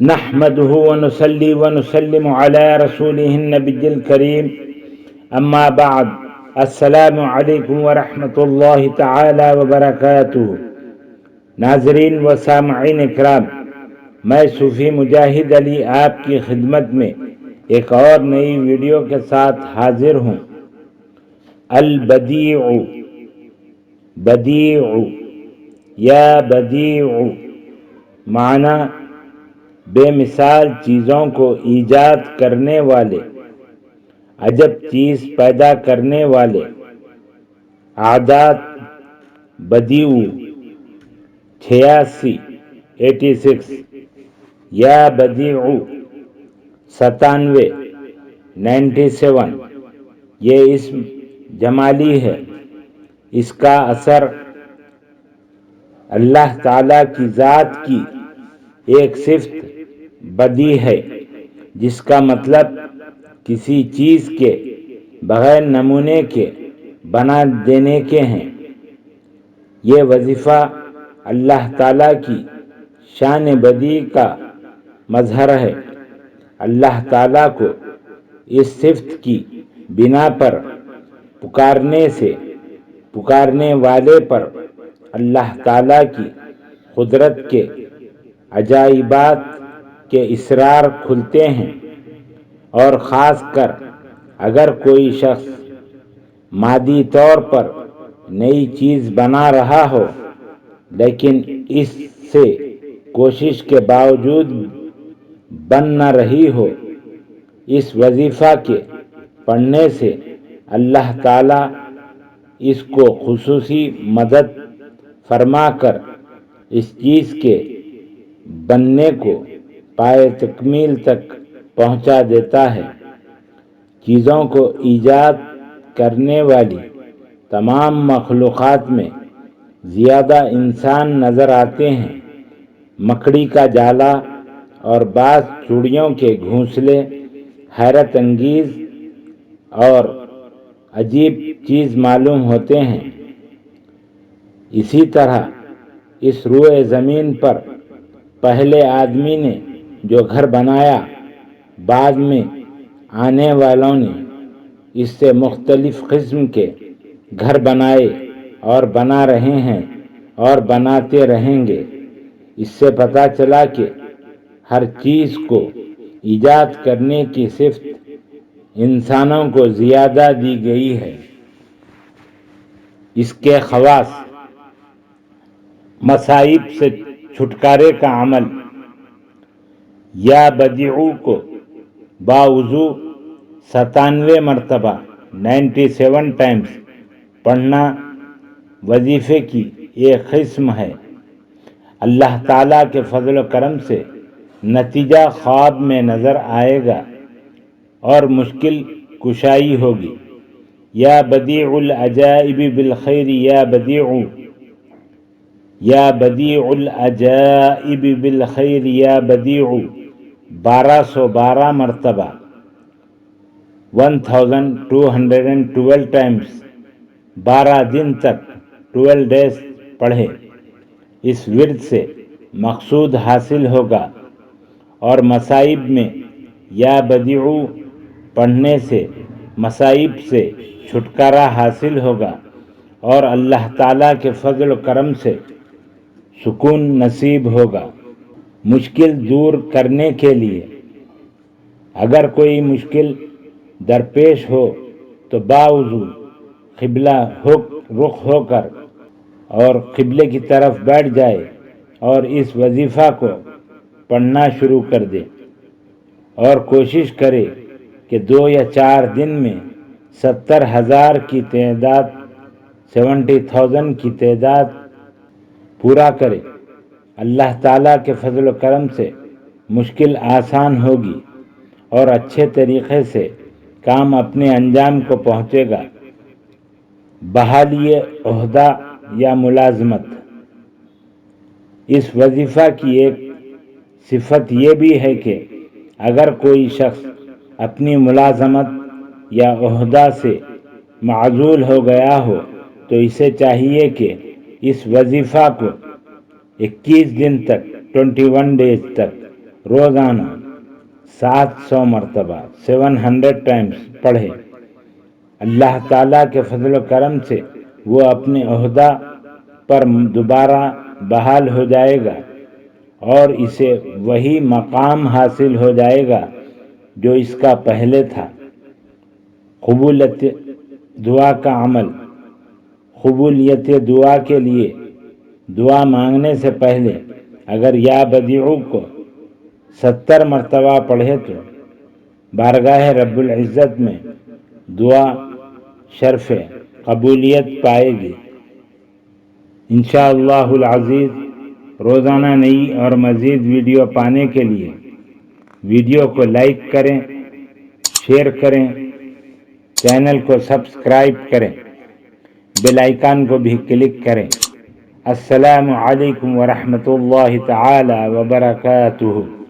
نحمده ونصلي ونسلم على رسوله النبي الكريم اما بعد السلام علیکم ورحمۃ اللہ تعالی وبرکاتہ۔ ناظرین و سامعین اکرام، میں صوفی مجاہد علی آپ کی خدمت میں ایک اور نئی ویڈیو کے ساتھ حاضر ہوں۔ البدیع، بدیع یا بدیع معنی بے مثال چیزوں کو ایجاد کرنے والے، عجب چیز پیدا کرنے والے۔ اعداد بدیع 86 یا بدیع 97 یہ اسم جمالی ہے۔ اس کا اثر اللہ تعالی کی ذات کی ایک صفت بدیع ہے، جس کا مطلب کسی چیز کے بغیر نمونے کے بنا دینے کے ہیں۔ یہ وظیفہ اللہ تعالی کی شان بدیع کا مظہر ہے۔ اللہ تعالی کو اس صفت کی بنا پر پکارنے والے پر اللہ تعالی کی قدرت کے عجائبات کے اسرار کھلتے ہیں، اور خاص کر اگر کوئی شخص مادی طور پر نئی چیز بنا رہا ہو، لیکن اس سے کوشش کے باوجود بن نہ رہی ہو، اس وظیفہ کے پڑھنے سے اللہ تعالی اس کو خصوصی مدد فرما کر اس چیز کے بننے کو پائے تکمیل تک پہنچا دیتا ہے۔ چیزوں کو ایجاد کرنے والی تمام مخلوقات میں زیادہ انسان نظر آتے ہیں۔ مکڑی کا جالا اور بعض چڑیوں کے گھونسلے حیرت انگیز اور عجیب چیز معلوم ہوتے ہیں۔ اسی طرح اس روئے زمین پر پہلے آدمی نے جو گھر بنایا، بعد میں آنے والوں نے اس سے مختلف قسم کے گھر بنائے اور بنا رہے ہیں اور بناتے رہیں گے۔ اس سے پتہ چلا کہ ہر چیز کو ایجاد کرنے کی صفت انسانوں کو زیادہ دی گئی ہے۔ اس کے خواص: مصائب سے چھٹکارے کا عمل۔ یا بدیع کو باوضو 97 مرتبہ 97 ٹائمز پڑھنا وظیفے کی ایک قسم ہے۔ اللہ تعالیٰ کے فضل و کرم سے نتیجہ خواب میں نظر آئے گا اور مشکل کشائی ہوگی۔ یا بدیع العجائب بالخیر یا بدیع العجائب بالخیر یا بدیع 1212 مرتبہ 1212 ٹائمز 12 دن تک 12 ڈیز پڑھے۔ اس ورد سے مقصود حاصل ہوگا، اور مصائب میں یا بدیع پڑھنے سے مصائب سے چھٹکارا حاصل ہوگا، اور اللہ تعالیٰ کے فضل و کرم سے سکون نصیب ہوگا۔ مشکل دور کرنے کے لیے: اگر کوئی مشکل درپیش ہو تو باوضو قبلہ رخ ہو کر اور قبلے کی طرف بیٹھ جائے اور اس وظیفہ کو پڑھنا شروع کر دے، اور کوشش کرے کہ 2 یا 4 دن میں 70,000 کی تعداد پورا کرے۔ اللہ تعالیٰ کے فضل و کرم سے مشکل آسان ہوگی اور اچھے طریقے سے کام اپنے انجام کو پہنچے گا۔ بحالی عہدہ یا ملازمت: اس وظیفہ کی ایک صفت یہ بھی ہے کہ اگر کوئی شخص اپنی ملازمت یا عہدہ سے معزول ہو گیا ہو تو اسے چاہیے کہ اس وظیفہ کو 21 دن تک 21 ڈیز تک روزانہ 700 مرتبہ 700 ٹائمز پڑھے، اللہ تعالیٰ کے فضل و کرم سے وہ اپنے عہدہ پر دوبارہ بحال ہو جائے گا اور اسے وہی مقام حاصل ہو جائے گا جو اس کا پہلے تھا۔ قبولیت دعا کا عمل۔ قبولیت دعا کے لیے دعا مانگنے سے پہلے اگر یا بدیعو کو 70 مرتبہ پڑھے تو بارگاہ رب العزت میں دعا شرف قبولیت پائے گی انشاءاللہ العزیز۔ روزانہ نئی اور مزید ویڈیو پانے کے لیے ویڈیو کو لائک کریں، شیئر کریں، چینل کو سبسکرائب کریں، بیل آئیکن کو بھی کلک کریں۔ السلام علیکم ورحمۃ اللہ تعالی وبرکاتہ۔